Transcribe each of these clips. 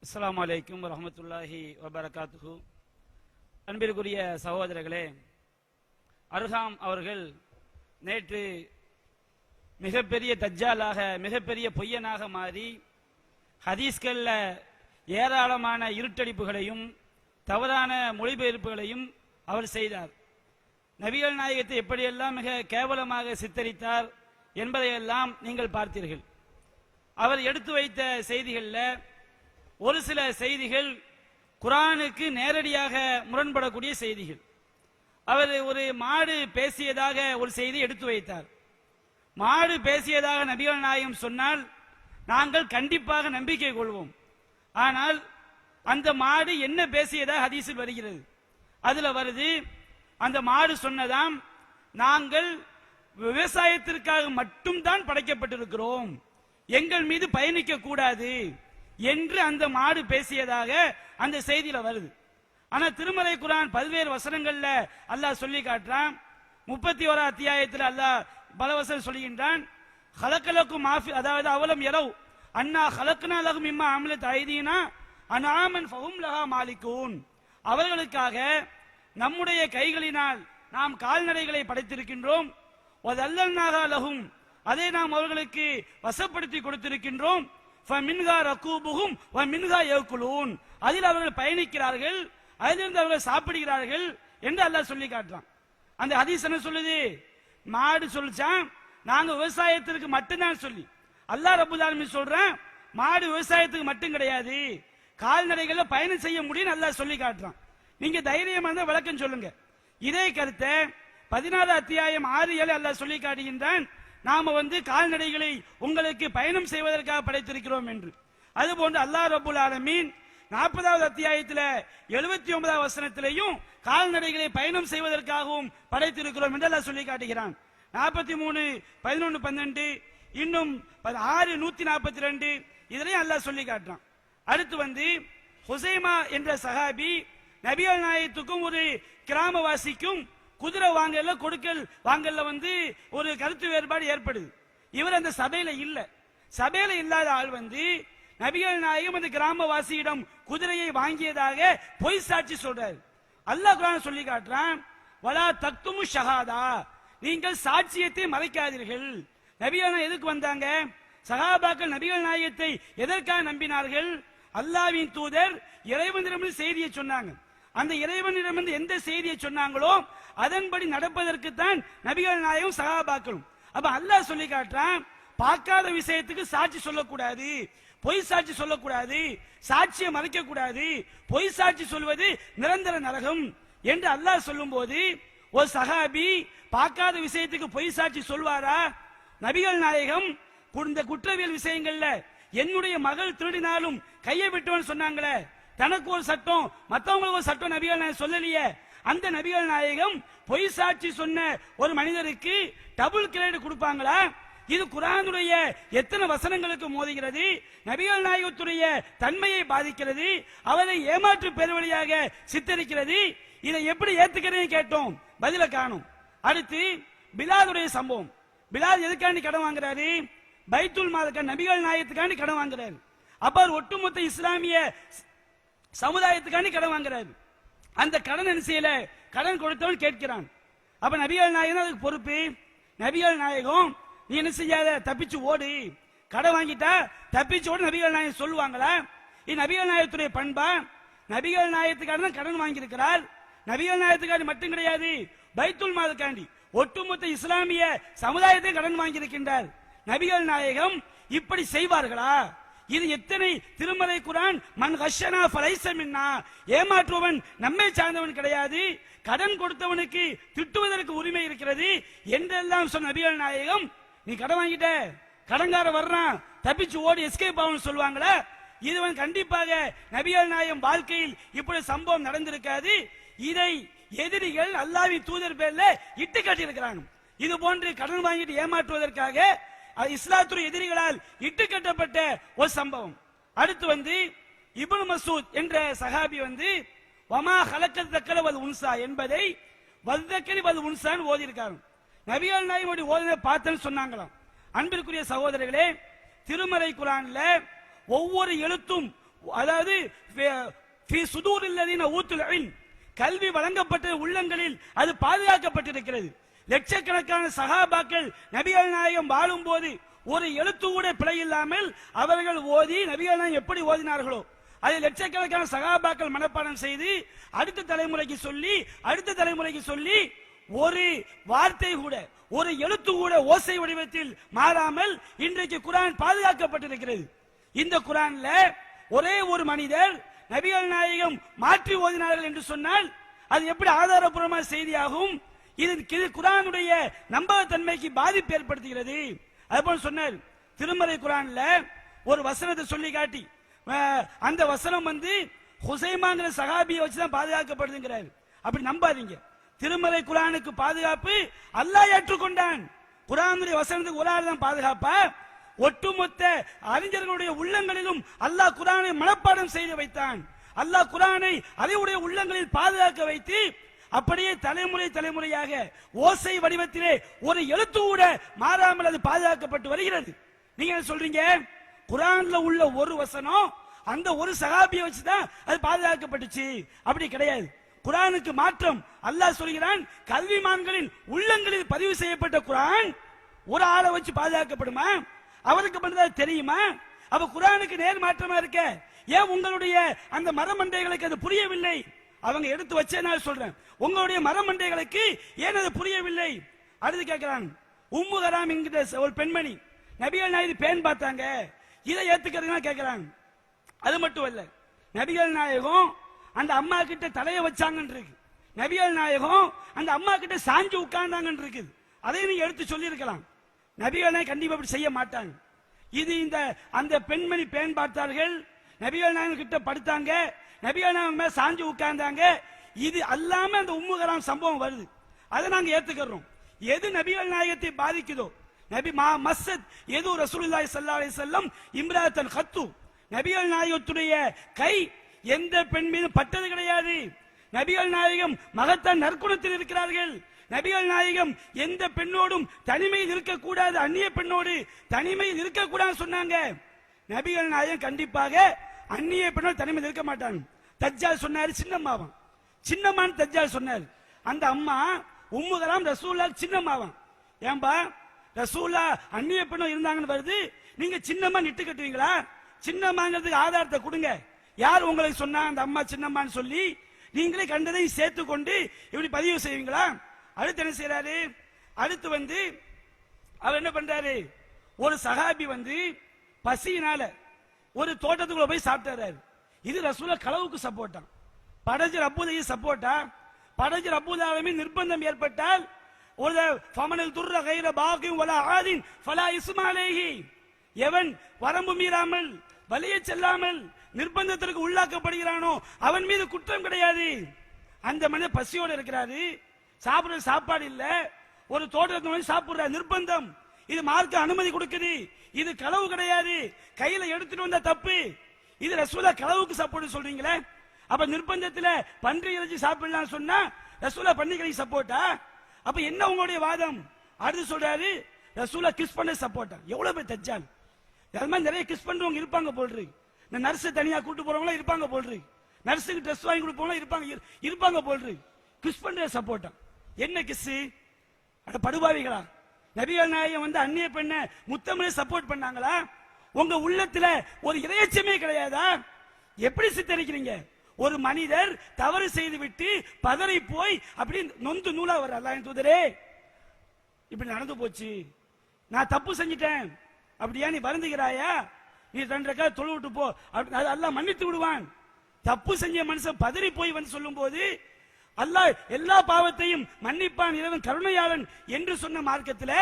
அஸ்ஸலாமு அலைக்கும் வரஹ்மத்துல்லாஹி வபரகாத்துஹு. அன்பிற்குரிய சகோதரர்களே, அர்ஹாம் அவர்கள் நேற்று மிகப்பெரிய தஜ்ஜாலாக, மிகப்பெரிய பொய்யனாக மாறி ஹதீஸ்கள்ல ஏராளமான இருட்டடிப்புகளையும் தவறான மொழிபெயர்ப்புகளையும் அவர் செய்தார். நபிகள் நாயகத்தை எப்படியெல்லாம் மிக கேவலமாக சித்தரித்தார் என்பதையெல்லாம் நீங்கள் பார்த்தீர்கள். அவர் எடுத்து வைத்த செய்திகளில் ஒரு சில செய்திகள் குர்ஆனுக்கு நேரடியாக முரண்படக்கூடிய செய்திகள். அவர் ஒரு மாடு பேசியதாக ஒரு செய்தி எடுத்து வைத்தார். மாடு பேசியதாக நபிகள் நாயகம் சொன்னால் நாங்கள் கண்டிப்பாக நம்பிக்கை கொள்வோம். ஆனால் அந்த மாடு என்ன பேசியதாக ஹதீஸில் வருகிறது. அதுல வருது, அந்த மாடு சொன்னதாம், நாங்கள் விவசாயத்திற்காக மட்டும்தான் படைக்கப்பட்டிருக்கிறோம், எங்கள் மீது பயணிக்க கூடாது என்று அந்த மாடு பேசியதாக அந்த செய்தியில வருது. ஆனா திருமறை குர்ஆன் பல்வேறு வசனங்கள்ல அல்லாஹ் சொல்லி காட்டுறான். 31 அத்தியாயத்தில் அல்லாஹ் பல வசனம் சொல்கின்றான். ஹலக்கலக்கும் மாஃபி, அதாவது அவலம் யரவ் அன்னா ஹலக்னா லஹும் மிம்மா அமிலத் ஐதீனா அன்ஆமன் ஃபஹும் லஹா மாலிகூன். அவர்களுக்காக நம்முடைய கைகளினால் நாம் கால்நடைகளை படைத்திருக்கின்றோம். வதல்லல்னாஹா லஹும், அதை நாம் அவர்களுக்கு வசப்படுத்தி கொடுத்திருக்கின்றோம். ஃபமின்ஹா ரகூபுஹும் வமின்ஹா யகுலூன், அதில் அவர்கள் பயணிக்கிறார்கள், அதிலிருந்து அவர்கள் சாப்பிடுகிறார்கள் என்று அல்லாஹ் சொல்லி காட்டுறான். அந்த ஹதீஸ் என்ன சொல்லுது? மாடு சொல்லிச்சான் நாங்க விவசாயத்திற்கு மட்டும்தான் சொல்லி. அல்லாஹ் ரப்பல் ஆலமீன் சொல்றான், மாடு விவசாயத்துக்கு மட்டும் கிடையாது, கால்நடைகள்ல பயணம் செய்ய முடியும் அல்லாஹ் சொல்லி காட்டுறான். நீங்க தைரியமா இருந்தா விளக்கம் சொல்லுங்க. இதே கருத்தை 14 அத்தியாயம் 6-7 அல்லாஹ் சொல்லி காட்டுகின்றான். நாம கால்நடைகளை உங்களுக்கு பயணம் செய்வதற்காக படைத்திருக்கிறோம் என்று. அதுபோன்று அல்லாஹ் ரப்பல் ஆலமீன் 40வது அத்தியாயத்தில் 79வது வசனத்திலையும் கால்நடைகளை பயணம் செய்வதற்காகவும் படைத்திருக்கிறோம் என்று அல்லாஹ் சொல்லி காட்டுகிறான். 43, 11, 12, இன்னும் 6, 142 இதனையும் அல்லாஹ் சொல்லி காட்டுறான். அடுத்து ஹுசைமா என்ற சஹாபி நபிகள் நாயகத்துக்கும் ஒரு கிராமவாசிக்கும் குதிரை வாங்கல கொடுக்கல் வாங்கல ஒரு கருத்து வேறுபாடு ஏற்படுது. இவர் அந்த சபையில இல்ல. சபையில இல்லாத ஆள் நபிகள் நாயகம் அந்த கிராமவாசியிடம் குதிரையை வாங்கியதாக பொய் சாட்சி சொல்றாரு. அல்லாஹ் குர்ஆன் சொல்லி காட்டுறான், வலா தக்துமு ஷஹாதா, நீங்கள் சாட்சியத்தை மறைக்காதீர்கள். நபிகள் எதுக்கு வந்தாங்க? சஹாபாக்கள் நபிகள் நாயகத்தை எதற்காக நம்பினார்கள்? அல்லாஹ்வின் தூதர் இறைவனிடமிருந்து செய்தியை சொன்னாங்க. அந்த இறைவனிடமிருந்து எந்த செய்தியை சொன்னாங்களோ அதன்படி நடப்பதற்கு தான் நபிகள் நாயகம் சஹாபாக்களும். அப்ப அல்லாஹ் சொல்லி காட்டுறான், பார்க்காத விஷயத்துக்கு சாட்சி சொல்லக்கூடாது, பொய் சாட்சி சொல்லக்கூடாது, சாட்சியை மறைக்க கூடாது, பொய் சாட்சி சொல்வது நிரந்தர நரகம் என்று அல்லாஹ் சொல்லும் போது ஒரு சஹாபி பார்க்காத விஷயத்துக்கு பொய் சாட்சி சொல்வாரா? நபிகள் நாயகம் இந்த குற்றவியல் விஷயங்கள்ல என்னுடைய மகள் திருடினாலும் கையை விட்டவன் சொன்னாங்களே, தனக்கு ஒரு சட்டம் மற்றவங்களுக்கு ஒரு சட்டம் நபிகள் நாயகம் சொல்லலையே. அந்த நபிகள் நாயகம் பொய் சாட்சி சொன்ன ஒரு மனிதருக்கு டபுள் கிரேட் கொடுப்பாங்களா? இது குர்ஆனுடைய எத்தனை வசனங்களுக்கு மோதுகிறது, நபிகள் நாயகத்துடைய தன்மையை பாதிக்கிறது, அவரை ஏமாற்று பெருவழியாக சித்தரிக்கிறது. இதை எப்படி ஏத்துக்கிறேன்னு கேட்டோம், பதில காணும். அடுத்து பிலாலுடைய சம்பவம். பிலால் எதுக்காண்டி கடன் வாங்குறாரு? பைத்துல் மாலுக்கு நபிகள் நாயகத்துக்காண்டி கடன் வாங்குறாரு. அப்ப ஒட்டுமொத்த இஸ்லாமிய சமுதாயத்துக்காண்டி கடன் வாங்குறாரு. அந்த கடன் என்ன செய்யல, கடன் கொடுத்தவன் கேட்கிறான். அப்ப நபிகள் நாயகம் அதுக்கு பொறுப்பு. நபிகள் நாயகம் நீ என்ன செய்யாத, தப்பிச்சு ஓடு, கடன் வாங்கிட்டா தப்பிச்சு ஓடு நபிகள் நாயகம் சொல்லுவாங்களா? இது நபிகள் நாயகத்துடைய பண்பா? நபிகள் நாயகத்துக்காக தான் கடன் வாங்கியிருக்கிறார். நபிகள் நாயகத்துக்காண்டி மட்டும் கிடையாது, பைத்துல் மாலுக்காண்டி ஒட்டுமொத்த இஸ்லாமிய சமுதாயத்தை கடன் வாங்கியிருக்கின்றார். நபிகள் நாயகம் இப்படி செய்வார்களா? இது எத்தனை திருமறை குர்ஆன், மன் கஷனா ஃபலைஸ மின்னா, ஏமாற்றுவன் நம்மை சார்ந்தவன் கிடையாது, கடன் கொடுத்தவனுக்கு திட்டுவதற்கு உரிமை இருக்கிறது என்றெல்லாம் சொன்ன நபிகள் நாயகம், நீ கடன் வாங்கிட்ட, கடன்கார வர்றான், தப்பிச்சு ஓடி எஸ்கேப் ஆகும் சொல்லுவாங்களா? இது கண்டிப்பாக நபிகள் நாயகம் வாழ்க்கையில் இப்படி சம்பவம் நடந்திருக்காது. இதை எதிரிகள் அல்லாஹ்வின் தூதர் பேர்ல இட்டு கட்டியிருக்கிறாங்க. இது போன்று கடன் வாங்கிட்டு ஏமாற்றுவதற்காக இஸ்லாத்துடைய எதிரிகளால் இட்டு கட்டப்பட்ட ஒரு சம்பவம். அடுத்து இப்னு மஸ்ஊத் என்ற சஹாபி வமா ஹலக்கத் தக்கர வல் உன்சா என்பதை வல்தக்கரி வல் உன்சான் ஓதி இருக்காங்க. நபிகள் நாயகம் ஓதின பார்த்தேன்னு சொன்னாங்களாம். அன்பிற்குரிய சகோதரர்களே, திருமறை குர்ஆன்ல ஒவ்வொரு எழுத்தும் அதாவது கல்வி வழங்கப்பட்ட உள்ளங்களில் அது பாதுகாக்கப்பட்டிருக்கிறது. லட்சக்கணக்கான சஹாபாக்கள் நபிகள் நாயகம் வாழும் போது ஒரு எழுத்து கூட பிழை இல்லாமல் அவர்கள் ஓதி நபிகள் நாயகம் எப்படி ஓதினார்களோ அதை லட்சக்கணக்கான சஹாபாக்கள் மனப்பாடம் செய்து அடுத்த தலைமுறைக்கு சொல்லி ஒரு வார்த்தை கூட ஒரு எழுத்து கூட ஓசை வடிவத்தில் மாறாமல் இன்றைக்கு குர்ஆன் பாதுகாக்கப்பட்டிருக்கிறது. இந்த குர்ஆன்ல ஒரே ஒரு மனிதர் நபிகள் நாயகம் மாற்றி ஓதினார்கள் என்று சொன்னால் அது எப்படி ஆதாரபூர்வமான செய்தியாகும்? இது குர்ஆனுடைய நம்பகத்தன்மைக்கு பாதிப்பு ஏற்படுத்துகிறது. அதுபோல சொன்னார் திருமறை குர்ஆன்ல ஒரு வசனத்தை சொல்லி காட்டி அந்த வசனம் ஹுசைமாங்கிற சஹாபியை வச்சுதான் பாதுகாக்கப்படுதுங்கிறார். அப்படி நம்பாதீங்க. திருமறை குர்ஆனுக்கு பாதுகாப்பு அல்லாஹ் ஏற்றுக்கொண்டான். குர்ஆனுடைய வசனத்துக்கு ஒரு ஆள் தான் பாதுகாப்பா? ஒட்டுமொத்த அறிஞர்களுடைய உள்ளங்களிலும் அல்லாஹ் குர்ஆனை மனப்பாடம் செய்து வைத்தான். அல்லாஹ் குர்ஆனை அறிவுடைய உள்ளங்களில் பாதுகாக்க வைத்து அப்படியே தலைமுறையாக ஓசை வடிவத்திலே ஒரு எழுத்து கூட மாறாமல் அது பாதுகாக்கப்பட்டு வருகிறது. நீங்க என்ன சொல்றீங்க? குர்ஆன்ல உள்ள ஒரு வசனம் அந்த ஒரு சஹாபியை வச்சுதான் அது பாதுகாக்கப்பட்டுச்சு. அப்படி கிடையாது. குர்ஆனுக்கு மாற்றம். அல்லாஹ் சொல்கிறான் கல்விமான்களின் உள்ளங்களில் பதிவு செய்யப்பட்ட குர்ஆன் ஒரு ஆளை வச்சு பாதுகாக்கப்படுமா? அவருக்கு மட்டும் தெரியுமா? அப்ப குர்ஆனுக்கு நேர் மாற்றமா இருக்க ஏன் உங்களுடைய அந்த மரமண்டைகளுக்கு அது புரியவில்லை? அவங்க எடுத்து வச்சே நான் சொல்றேன், உங்களுடைய மரமண்டைகளுக்கு ஏன் அது புரியவில்லை? அடுத்து கேட்கிறான் உம்மு ஹராம் என்கிற ஒரு பெண்மணி நபிகள் நாயகம் பேன் பார்த்தாங்க, இதை ஏத்துக்கிறதுனா கேட்கிறாங்க. அது மட்டும் அல்ல, நபிகள் நாயகம் அந்த அம்மா கிட்ட தலைய வச்சாங்கன்னு இருக்கு, நபிகள் நாயகம் அந்த அம்மா கிட்ட சாஞ்சு உட்கார்ந்தாங்கன்னு இருக்குது. அதை நீங்க எடுத்து சொல்லி இருக்கலாம். நபிகள் நாயகம் கண்டிப்பா அப்படி செய்ய மாட்டாங்க. இது இந்த அந்த பெண்மணி பேன் பார்த்தார்கள், நபிகள் நாயகம் கிட்ட படுத்தாங்க, நபிகள் நாயகம் மேல சாஞ்சு உட்கார்ந்தாங்க, இது அல்லாம அந்த உம்மு ஹராம் சம்பவம் வருது. அதை நாங்க ஏத்துக்கிறோம். எது நபிகள் நாயகத்தை பாதிக்குதோ, நபி மஸ்ஸத் எது ரசூலுல்லாஹி ஸல்லல்லாஹு அலைஹி வஸல்லம் இம்ராத்தன் கத்து, நபிகள் நாயகத்துடைய கை எந்த பெண் மீது பட்டது கிடையாது. நபிகள் நாயகம் மகத்தான் நற்குணத்தில் இருக்கிறார்கள். நபிகள் நாயகம் எந்த பெண்ணோடும் தனிமையில் இருக்கக்கூடாது, அந்நிய பெண்ணோடு தனிமையில் இருக்கக்கூடாது சொன்னாங்க. நபிகள் நாயகம் கண்டிப்பாக அந்நிய பெண்ணோடு தனிமையில் இருக்க மாட்டாங்க. தஜ்ஜால் சொன்னாரு சின்னம்மாவன், சின்னம்மான்னு தஜ்ஜால் சொன்னார். அந்த அம்மா உம்மு ஹராம் ரசூலுல்லாஹ் சின்னம்மாவன். ஏன்பா ரசூலுல்லாஹ் அந்நிய பெண்ணோ இருந்தாங்கன்னு வருது, நீங்க சின்னம்மா நிட்டு கட்டுவீங்களா? சின்னம்மாங்கிறதுக்கு ஆதாரத்தை கொடுங்க. யார் உங்களுக்கு சொன்னா அந்த அம்மா சின்னம்மான்னு சொல்லி நீங்களே கண்டதை சேர்த்து கொண்டு இப்படி பதிவு செய்வீங்களா? அடுத்து என்ன செய்யறாரு? அடுத்து அவர் என்ன பண்றாரு? ஒரு சஹாபி பசியினால ஒரு தோட்டத்துக்குள்ள போய் சாப்பிட்டாரு. இது ரசூலுல்லாஹ் களவுக்கு சப்போர்ட்டா? படைச்சர் அபூதையை சப்போர்ட்டா? படைச்சர் அபூதாலமின் நிர்பந்தம் ஏற்பட்டால் ஒரு ஃபமனல் துர்ர கைர பாகின் வலா ஆதின் ஃபலா இஸ்மா அலைஹி, எவன் வரம்பு மீறாமல் வலிய செல்லாமல் நிர்பந்தத்திற்கு உள்ளாக்கப்படுகிறானோ அவன் மீது குற்றம் கிடையாது. அந்த மனிதன் பசியோடு இருக்கிறாரு, சாப்பிடுற சாப்பாடு இல்ல, ஒரு தோட்டத்தில் சாப்பிடுற நிர்பந்தம், இது மார்க்க அனுமதி கொடுக்குது, இது களவு கிடையாது, கையில எடுத்துட்டு வந்த தப்பு. இது ரசூலுல்லாஹ் களவுக்கு சப்போர்ட் சொல்றீங்களே, அப்ப நிர்பந்தத்துல பன்றி இறைச்சி சாப்பிடலாம் சொன்னா ரசூலுல்லாஹ் பன்னிக்கறி சப்போர்ட்டா? அப்ப என்ன உங்களுடைய வாதம்? அடுத்து சொல்றாரு ரசூலுல்லாஹ் கிஸ் பண்ண சப்போர்ட்டா? எவ்வளவு பேர் தஜ்ஜால், நிறைய கிஸ் பண்றவங்க இருப்பாங்க போல்றீங்க. நர்ஸ் தனியா கூட்டு போறவங்க இருப்பாங்க போல்றீங்க, நர்ஸுக்கு ட்ரெஸ் வாங்கி கொடுப்பவங்க இருப்பாங்க போல்றீங்க. கிஸ் பண்ற சப்போர்ட்டா? என்ன கிஸ்? அட படுபாவிகளா! நபிகள் நாயகம் அந்நிய பெண்ணை முத்தமிழ சப்போர்ட் பண்ணாங்களா? உங்க உள்ளத்துல ஒரு இறையச்சமே கிடையாதா? எப்படி சித்தரிக்கிறீங்க? ஒரு மனிதர் தவறு செய்து விட்டு பதறி போய் அப்படி நொந்து நூலா வர, அல்லாஹ்வின் தூதரே இப்படி நடந்து போச்சு, நான் தப்பு செஞ்சிட்டேன், அப்படியா நீ வருந்துகிறாயா? நீ 2 ரக்காத் தொழு விட்டு போ, அல்லாஹ் மன்னித்து விடுவான். தப்பு செஞ்ச மனுஷன் பதறி போய் சொல்லும் போது அல்லாஹ் எல்லா பாவத்தையும் மன்னிப்பான், இறைவன் கருணையாளன் என்று சொன்ன மார்க்கத்தில்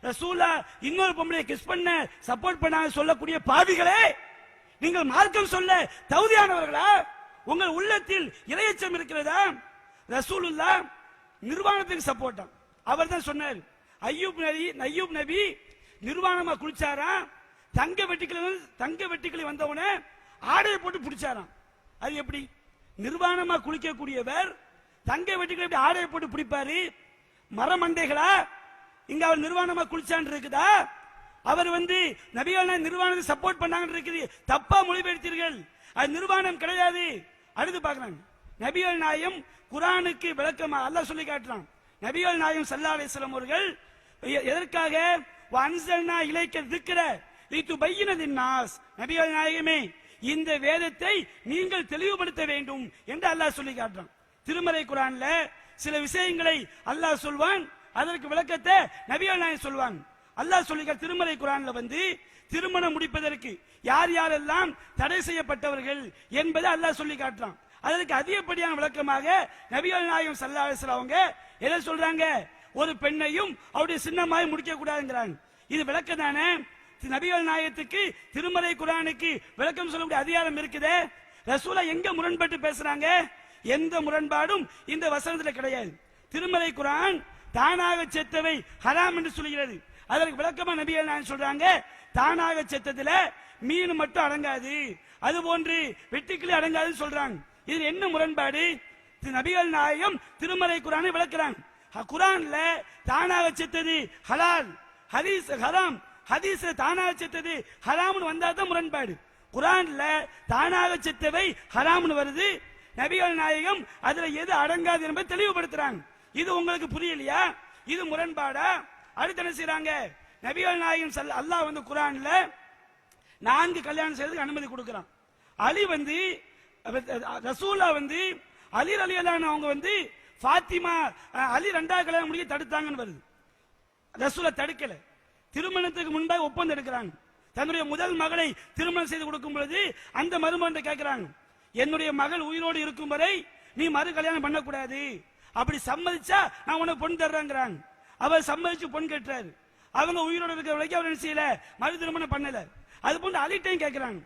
ரசூலுல்லாஹ் இன்னொரு பொம்பளையை கிஸ் பண்ண சப்போர்ட் பண்ணாங்க சொல்லக்கூடிய பாவிகளே, நீங்கள் மார்க்கம் சொல்ல தகுதியானவர்களா? உங்கள் உள்ளத்தில் இறையச்சம் இருக்கிறதா? ரசூலுல்லாஹ் நிர்வாணத்துக்கு சப்போர்ட்டா? அவர் தான் சொன்னார், ஐயூப் நபி நிர்வாணமா குளிச்சாரா, தங்க வெட்டிக்கிளி வந்தவன ஆடையை போட்டு பிடிச்சாராம். அது எப்படி? நிர்வாணமா குளிக்கக்கூடியவர் தங்க வெட்டிக்கிளி எப்படி ஆடையை போட்டு பிடிப்பாரு? மரமண்டைகளா? இங்க அவர் நிர்வாணமா குளிச்சான் இருக்குதா? அவர் நபிகள் நிர்வாணத்தை சப்போர்ட் பண்ணாங்க இருக்குது, தப்பா மொழிபெயர்த்தீர்கள். அது நிர்வாணம் கிடையாது. அடுத்து பார்க்கறாங்க, நபிகள் நாயகம் குர்ஆனுக்கு விளக்கமா அல்லாஹ் சொல்லி காட்டுறான். நபிகள் நாயகம் ஸல்லல்லாஹு அலைஹி வஸல்லம் அவர்கள் எதற்காக வன்சல்னா இலைக்க திக்ர லிதுபையின லின்னாஸ், நபிகள் நாயகமே இந்த வேதத்தை நீங்கள் தெளிவுபடுத்த வேண்டும் என்று அல்லாஹ் சொல்லி காட்டுறான். திருமறை குர்ஆன்ல சில விஷயங்களை அல்லாஹ் சொல்வான், அதற்கு விளக்கத்தை நபிகள் நாயகம் சொல்வாங்க. அல்லாஹ் சொல்லி திருமறை குர்ஆன்ல திருமணம் முடிப்பதற்கு யார் யாரெல்லாம் தடை செய்யப்பட்டவர்கள் என்பதை அல்லாஹ் சொல்லி காட்டுறான். அதற்கு அதிகப்படியான விளக்கமாக நபிகள் நாயகம் ஸல்லல்லாஹு அலைஹி வஸல்லம் அவங்க எதை சொல்றாங்க, ஒரு பெண்ணையும் அவருடைய சின்னமாய் முடிக்க கூடாதுங்கிறாங்க. இது விளக்கம் தானே? நபிகள் நாயகத்துக்கு திருமறை குர்ஆனுக்கு விளக்கம் சொல்லக்கூடிய அதிகாரம் இருக்குதே. ரசூலா எங்க முரண்பட்டு பேசுறாங்க? எந்த முரண்பாடும் இந்த வசனத்தில் கிடையாது. திருமறை குர்ஆன் தானாக செத்தவை ஹராம் என்று சொல்கிறது. அதற்கு விளக்கமா நபிகள் நாயகம் சொல்றாங்க, தானாக செத்ததுல மீன் மட்டும் அடங்காது, அது போன்று வெட்டுக்கிளி அடங்காதுன்னு சொல்றாங்க. இது என்ன முரண்பாடு? நபிகள் நாயகம் திருமறை குர்ஆனை விளக்குறாங்க. குர்ஆன்ல தானாக செத்தது ஹலால், ஹதீஸ் ஹராம், ஹதீஸ்ல தானாக செத்தது ஹராம்னு வந்தாதான் முரண்பாடு. குர்ஆன்ல தானாக செத்தவை ஹராம்னு வருது, நபிகள் நாயகம் அதுல எது அடங்காது என்பதை தெளிவுபடுத்துறாங்க. இது உங்களுக்கு புரியலையா? இது முரண்பாடா? அடுத்து என்ன செய்றாங்க, நபிகள் நாயகம் அல்லாஹ் குர்ஆன்ல 4 கல்யாணம் செய்யறதுக்கு அனுமதி கொடுக்கிறான். அலி ரசூலா அலி ரலியல்லாஹு அவங்க ஃபாத்திமா அலி 2வது கல்யாணம் முடிக்க தடுத்தாங்கன்னு வருது. ரசூலா தடுக்கல. திருமணத்துக்கு முன்பாக ஒப்பந்தம் எடுக்கிறாங்க. தன்னுடைய முதல் மகளை திருமணம் செய்து கொடுக்கும் பொழுது அந்த மருமகன் கேட்கிறாங்க, என்னுடைய மகள் உயிரோடு இருக்கும் வரை நீ மறு கல்யாணம் பண்ணக்கூடாது, அப்படி சம்மதிச்சா நான் உனக்கு பொண்ணு தர்றேங்கிறாங்க. அவர் சம்மதிச்சு பொண்ணு கேட்டாரு. அவங்க உயிரோடு இருக்கிற வரைக்கும் அவர் என்ன செய்யல, மறு திருமணம் பண்ணல. அது போன்று அலிட்டையும் கேட்கிறாங்க,